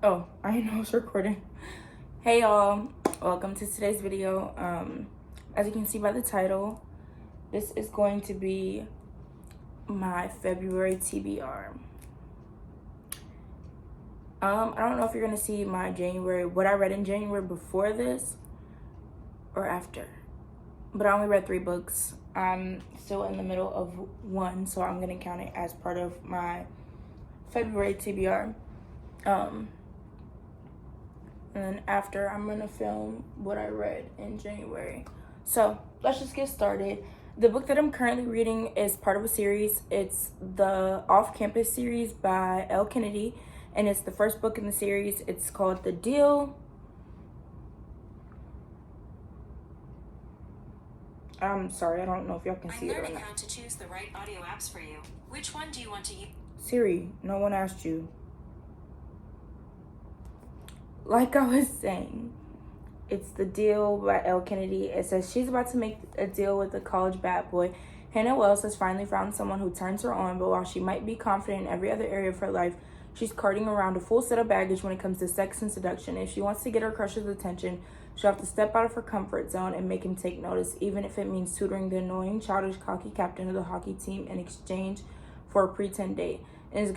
Oh, I know it's recording. Hey y'all, welcome to today's video. As you can see by the title, this is going to be my February TBR. I don't know if you're gonna see my January, what I read in January before this or after, but I only read 3 books. I'm still in the middle of one, so I'm gonna count it as part of my February TBR. And then after, I'm gonna film what I read in January. So let's just get started. The book that I'm currently reading is part of a series. It's the Off-Campus series by L. Kennedy, and it's the first book in the series. It's called The Deal. I'm sorry, I don't know if y'all can see it or not. I'm learning how to choose the right audio apps for you. Which one do you want to use? Siri, no one asked you. Like I was saying, it's The Deal by L. Kennedy. It says she's about to make a deal with a college bad boy. Hannah Wells has finally found someone who turns her on, but while she might be confident in every other area of her life, she's carting around a full set of baggage when it comes to sex and seduction. If she wants to get her crush's attention, she'll have to step out of her comfort zone and make him take notice, even if it means tutoring the annoying, childish, cocky captain of the hockey team in exchange for a pretend date. And it's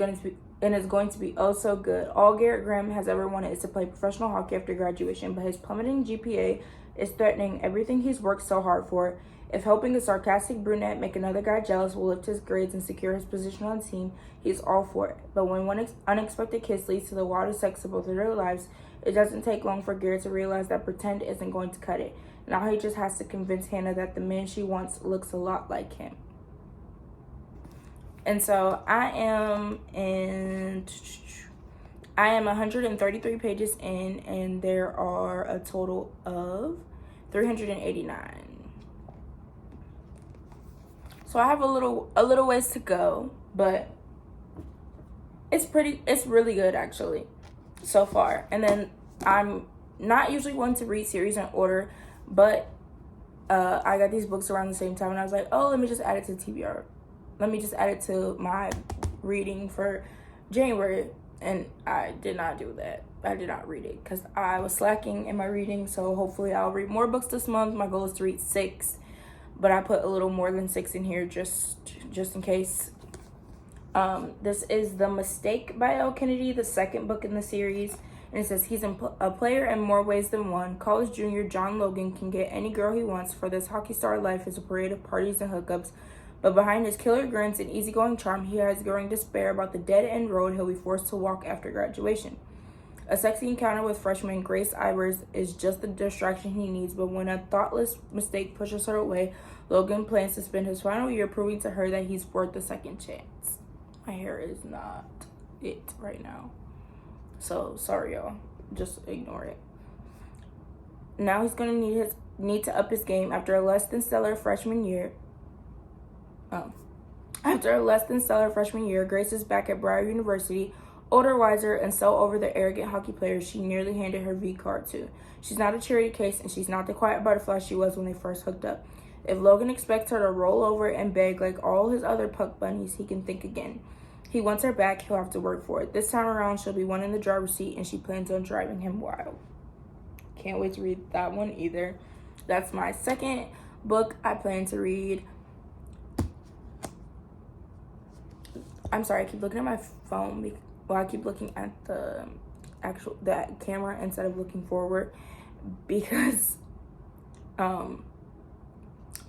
going to be oh so good. All Garrett Graham has ever wanted is to play professional hockey after graduation, but his plummeting GPA is threatening everything he's worked so hard for. If helping a sarcastic brunette make another guy jealous will lift his grades and secure his position on the team, he's all for it. But when one unexpected kiss leads to the wildest sex of both of their lives, it doesn't take long for Garrett to realize that pretend isn't going to cut it. Now he just has to convince Hannah that the man she wants looks a lot like him. And so I am 133 pages in, and there are a total of 389. So I have a little ways to go, but it's really good actually so far. And then I'm not usually one to read series in order, but I got these books around the same time, and I was like, oh, let me just add it to TBR. Let me just add it to my reading for January. And I did not do that. I did not read it because I was slacking in my reading. So hopefully I'll read more books this month. My goal is to read 6, but I put a little more than 6 in here just in case. This is The Mistake by L. Kennedy, the second book in the series. And it says he's a player in more ways than one. College junior John Logan can get any girl he wants, for this hockey star life is a parade of parties and hookups. But behind his killer grins and easygoing charm, he has growing despair about the dead-end road he'll be forced to walk after graduation. A sexy encounter with freshman Grace Ivers is just the distraction he needs, but when a thoughtless mistake pushes her away, Logan plans to spend his final year proving to her that he's worth a second chance. My hair is not it right now, so sorry y'all, just ignore it. Now he's gonna need to up his game after a less than stellar freshman year. After a less than stellar freshman year, Grace is back at Broward University, older, wiser, and so over the arrogant hockey players she nearly handed her V card to. She's not a charity case, and she's not the quiet butterfly she was when they first hooked up. If Logan expects her to roll over and beg like all his other puck bunnies, he can think again. He wants her back, he'll have to work for it. This time around, she'll be one in the driver's seat, and she plans on driving him wild. Can't wait to read that one either. That's my second book I plan to read. I'm sorry, I keep looking at my phone. I keep looking at the camera instead of looking forward because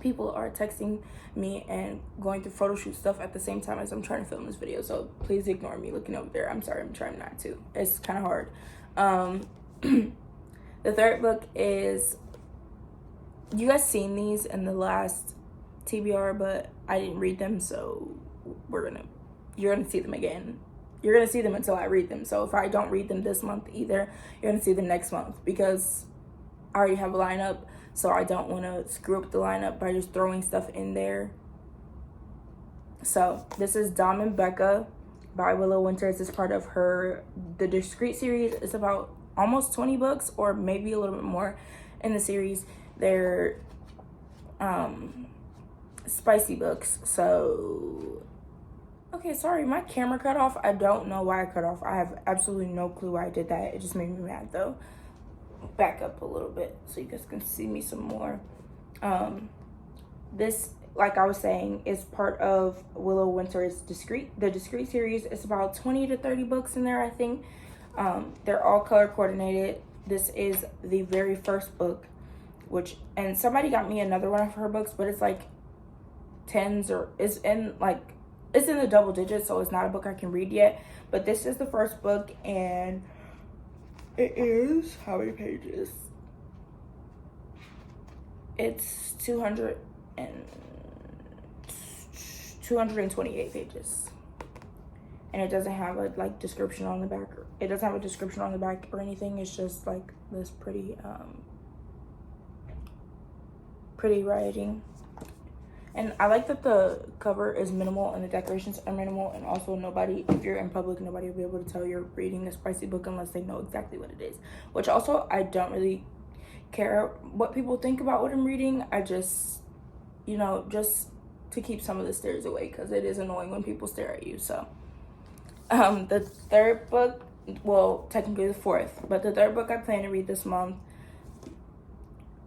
people are texting me and going through photo shoot stuff at the same time as I'm trying to film this video. So please ignore me looking over there. I'm sorry, I'm trying not to. It's kind of hard. The third book is, you guys seen these in the last TBR, but I didn't read them, so you're gonna see them again. You're gonna see them until I read them. So if I don't read them this month either, you're gonna see them next month because I already have a lineup. So I don't want to screw up the lineup by just throwing stuff in there. So this is Dom and Becca by Willow Winters. It's part of the Discreet series. It's about almost 20 books, or maybe a little bit more in the series. They're spicy books, so Okay, sorry, my camera cut off. I don't know why I cut off. I have absolutely no clue why I did that. It just made me mad though. Back up a little bit so you guys can see me some more. This, like I was saying, is part of Willow Winter's the Discreet series. It's about 20 to 30 books in there, I think. They're all color coordinated. This is the very first book, and somebody got me another one of her books, but it's like tens, or it's in the double digits, so it's not a book I can read yet. But this is the first book, and it is, how many pages? It's 228 pages. And it doesn't have a description on the back. It doesn't have a description on the back or anything. It's just like this pretty writing. And I like that the cover is minimal and the decorations are minimal, and also if you're in public, nobody will be able to tell you're reading a spicy book unless they know exactly what it is. Which also, I don't really care what people think about what I'm reading. I just, just to keep some of the stares away, because it is annoying when people stare at you. So, the third book, well, technically the fourth, but the third book I plan to read this month.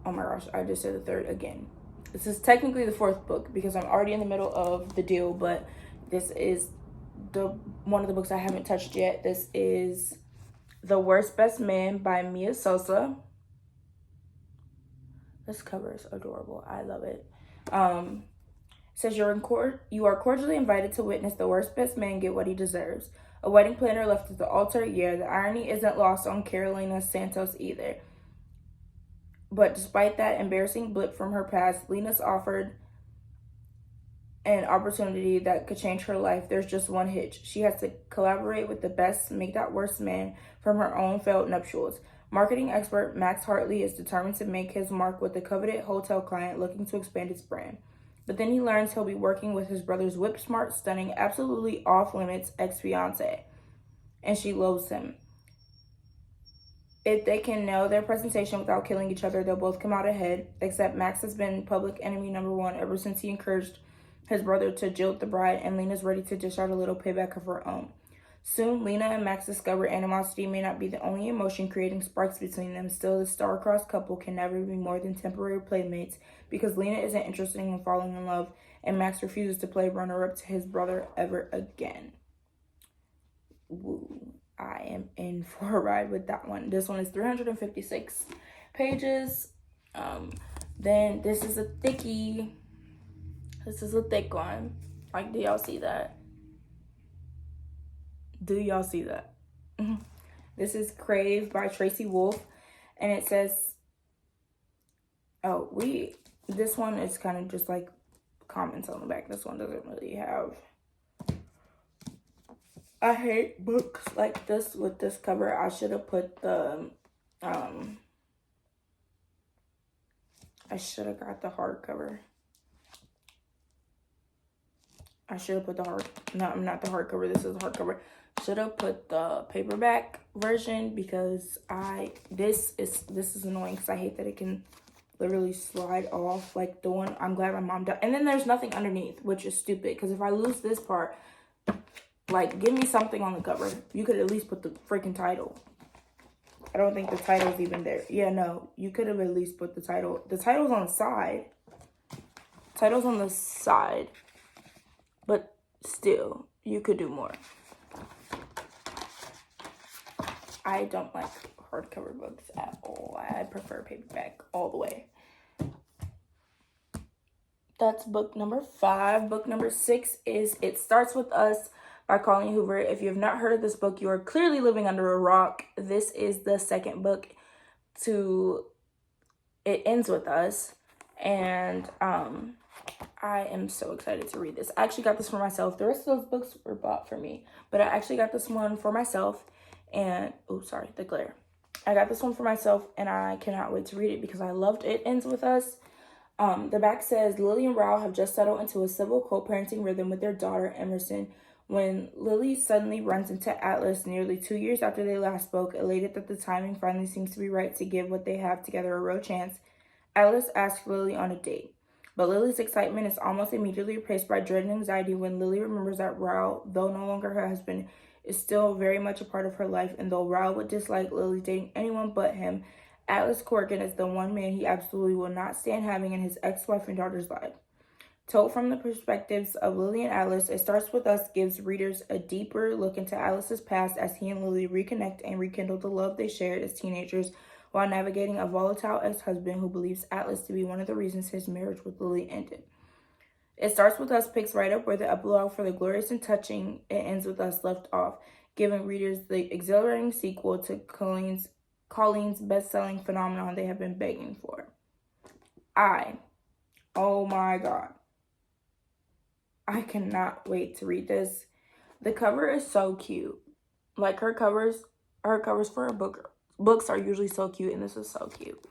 Oh my gosh, I just said the third again. This is technically the fourth book because I'm already in the middle of the deal, but this is one of the books I haven't touched yet. This is The Worst Best Man by Mia Sosa. This cover is adorable. I love it. It says you are cordially invited to witness the worst best man get what he deserves. A wedding planner left at the altar. Yeah, the irony isn't lost on Carolina Santos either. But despite that embarrassing blip from her past, Lena's offered an opportunity that could change her life. There's just one hitch. She has to collaborate with the best make that worst man from her own failed nuptials. Marketing expert Max Hartley is determined to make his mark with the coveted hotel client looking to expand its brand. But then he learns he'll be working with his brother's whip-smart, stunning, absolutely off-limits ex-fiancée. And she loathes him. If they can nail their presentation without killing each other, they'll both come out ahead, except Max has been public enemy number one ever since he encouraged his brother to jilt the bride, and Lena's ready to dish out a little payback of her own. Soon, Lena and Max discover animosity may not be the only emotion creating sparks between them. Still, the star-crossed couple can never be more than temporary playmates because Lena isn't interested in falling in love, and Max refuses to play runner-up to his brother ever again. Woo. I am in for a ride with that one. This one is 356 pages. Then this is a thickie. This is a thick one. Like, do y'all see that? Do y'all see that? This is Crave by Tracy Wolf. And it says, this one is kind of just like comments on the back. This one doesn't really have. I hate books like this with this cover. I should have put the, I should have got the hardcover. I should have put not the hardcover. This is the hardcover. Should have put the paperback version because this is annoying because I hate that it can literally slide off like the one. I'm glad my mom died. And then there's nothing underneath, which is stupid because if I lose this part, like, give me something on the cover. You could at least put the freaking title. I don't think the title's even there. Yeah, no. You could have at least put the title. The title's on the side. Title's on the side. But still, you could do more. I don't like hardcover books at all. I prefer paperback all the way. That's book number 5. Book number 6 is It Starts With Us by Colleen Hoover. If you have not heard of this book, you are clearly living under a rock. This is the second book to It Ends With Us. And I am so excited to read this. I actually got this for myself. The rest of those books were bought for me. But I actually got this one for myself. And, the glare. I got this one for myself, and I cannot wait to read it because I loved It Ends With Us. The back says, Lily and Raul have just settled into a civil co-parenting rhythm with their daughter, Emerson, when Lily suddenly runs into Atlas nearly 2 years after they last spoke, elated that the timing finally seems to be right to give what they have together a real chance. Atlas asks Lily on a date. But Lily's excitement is almost immediately replaced by dread and anxiety when Lily remembers that Raul, though no longer her husband, is still very much a part of her life, and though Raul would dislike Lily dating anyone but him, Atlas Corrigan is the one man he absolutely will not stand having in his ex-wife and daughter's life. Told from the perspectives of Lily and Atlas, It Starts With Us gives readers a deeper look into Atlas's past as he and Lily reconnect and rekindle the love they shared as teenagers while navigating a volatile ex-husband who believes Atlas to be one of the reasons his marriage with Lily ended. It Starts With Us picks right up where the epilogue for the glorious and touching It Ends With Us left off, giving readers the exhilarating sequel to Colleen's best-selling phenomenon they have been begging for. Oh my God. I cannot wait to read this. The cover is so cute. Like her covers for her books are usually so cute, and this is so cute.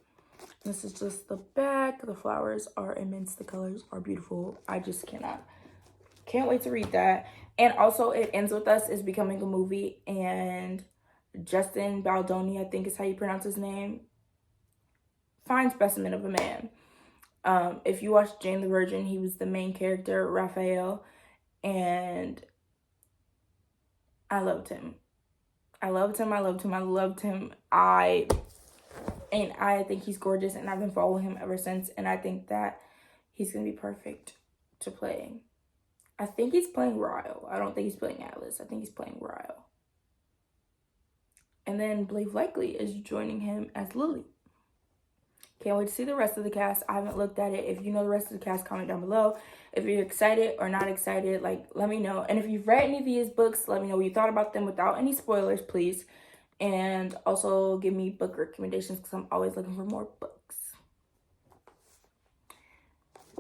This is just the back. The flowers are immense. The colors are beautiful. I just can't wait to read that. And also, It Ends With Us is becoming a movie, and Justin Baldoni, I think is how you pronounce his name, fine specimen of a man. If you watch Jane the Virgin, he was the main character, Raphael, and I loved him. I think he's gorgeous, and I've been following him ever since, and I think that he's going to be perfect to play. I think he's playing Ryle. I don't think he's playing Atlas. I think he's playing Ryle. And then Blake Lively is joining him as Lily. Can't wait to see the rest of the cast. I haven't looked at it. If you know the rest of the cast, comment down below. If you're excited or not excited, let me know. And if you've read any of these books, let me know what you thought about them without any spoilers, please. And also give me book recommendations because I'm always looking for more books.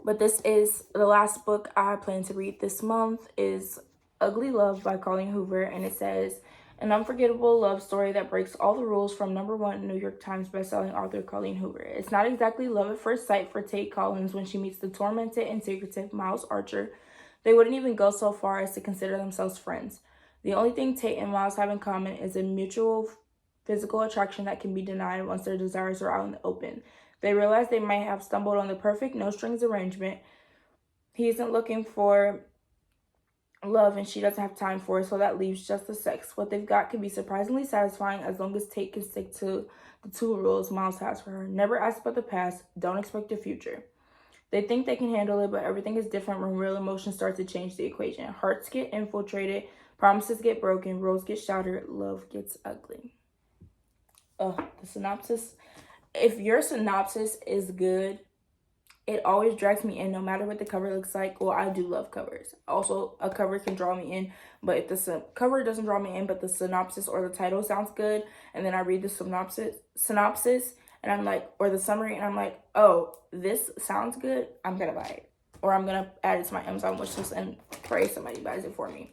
But this is the last book I plan to read this month is Ugly Love by Colleen Hoover. And it says, an unforgettable love story that breaks all the rules from #1 New York Times bestselling author Colleen Hoover. It's not exactly love at first sight for Tate Collins when she meets the tormented and secretive Miles Archer. They wouldn't even go so far as to consider themselves friends. The only thing Tate and Miles have in common is a mutual physical attraction that can be denied once their desires are out in the open. They realize they might have stumbled on the perfect no-strings arrangement. He isn't looking for love and she doesn't have time for it, so that leaves just the sex. What they've got can be surprisingly satisfying as long as Tate can stick to the 2 rules Miles has for her. Never ask about the past, don't expect the future. They think they can handle it, but everything is different when real emotions start to change the equation. Hearts get infiltrated, promises get broken, roles get shattered, love gets ugly. The synopsis. If your synopsis is good, it always drags me in no matter what the cover looks like. Well, I do love covers. Also, a cover can draw me in, but if the cover doesn't draw me in, but the synopsis or the title sounds good, and then I read the synopsis, and I'm like, or the summary, and I'm like, oh, this sounds good, I'm gonna buy it. Or I'm gonna add it to my Amazon wishlist and pray somebody buys it for me.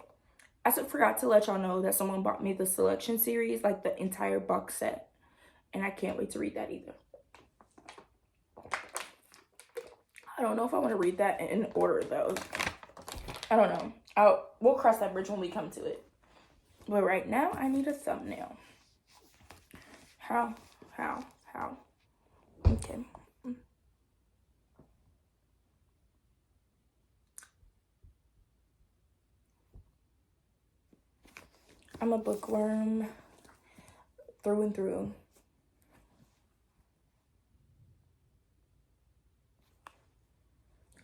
I forgot to let y'all know that someone bought me the Selection series, like the entire box set, and I can't wait to read that either. I don't know if I want to read that in order, though. I don't know. We'll cross that bridge when we come to it. But right now, I need a thumbnail. How? Okay. I'm a bookworm through and through.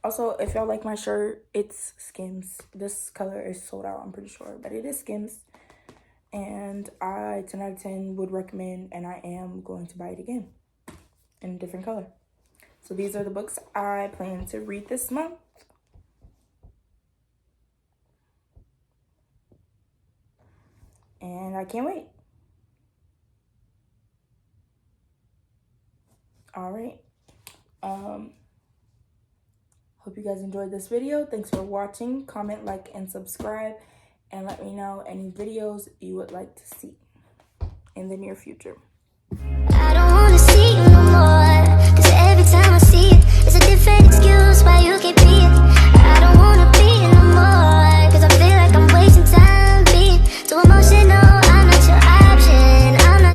Also, if y'all like my shirt, it's Skims. This color is sold out, I'm pretty sure, but it is Skims. And I, 10 out of 10, would recommend, and I am going to buy it again in a different color. So these are the books I plan to read this month. And I can't wait. All right. Hope you guys enjoyed this video. Thanks for watching. Comment, like, and subscribe. And let me know any videos you would like to see in the near future.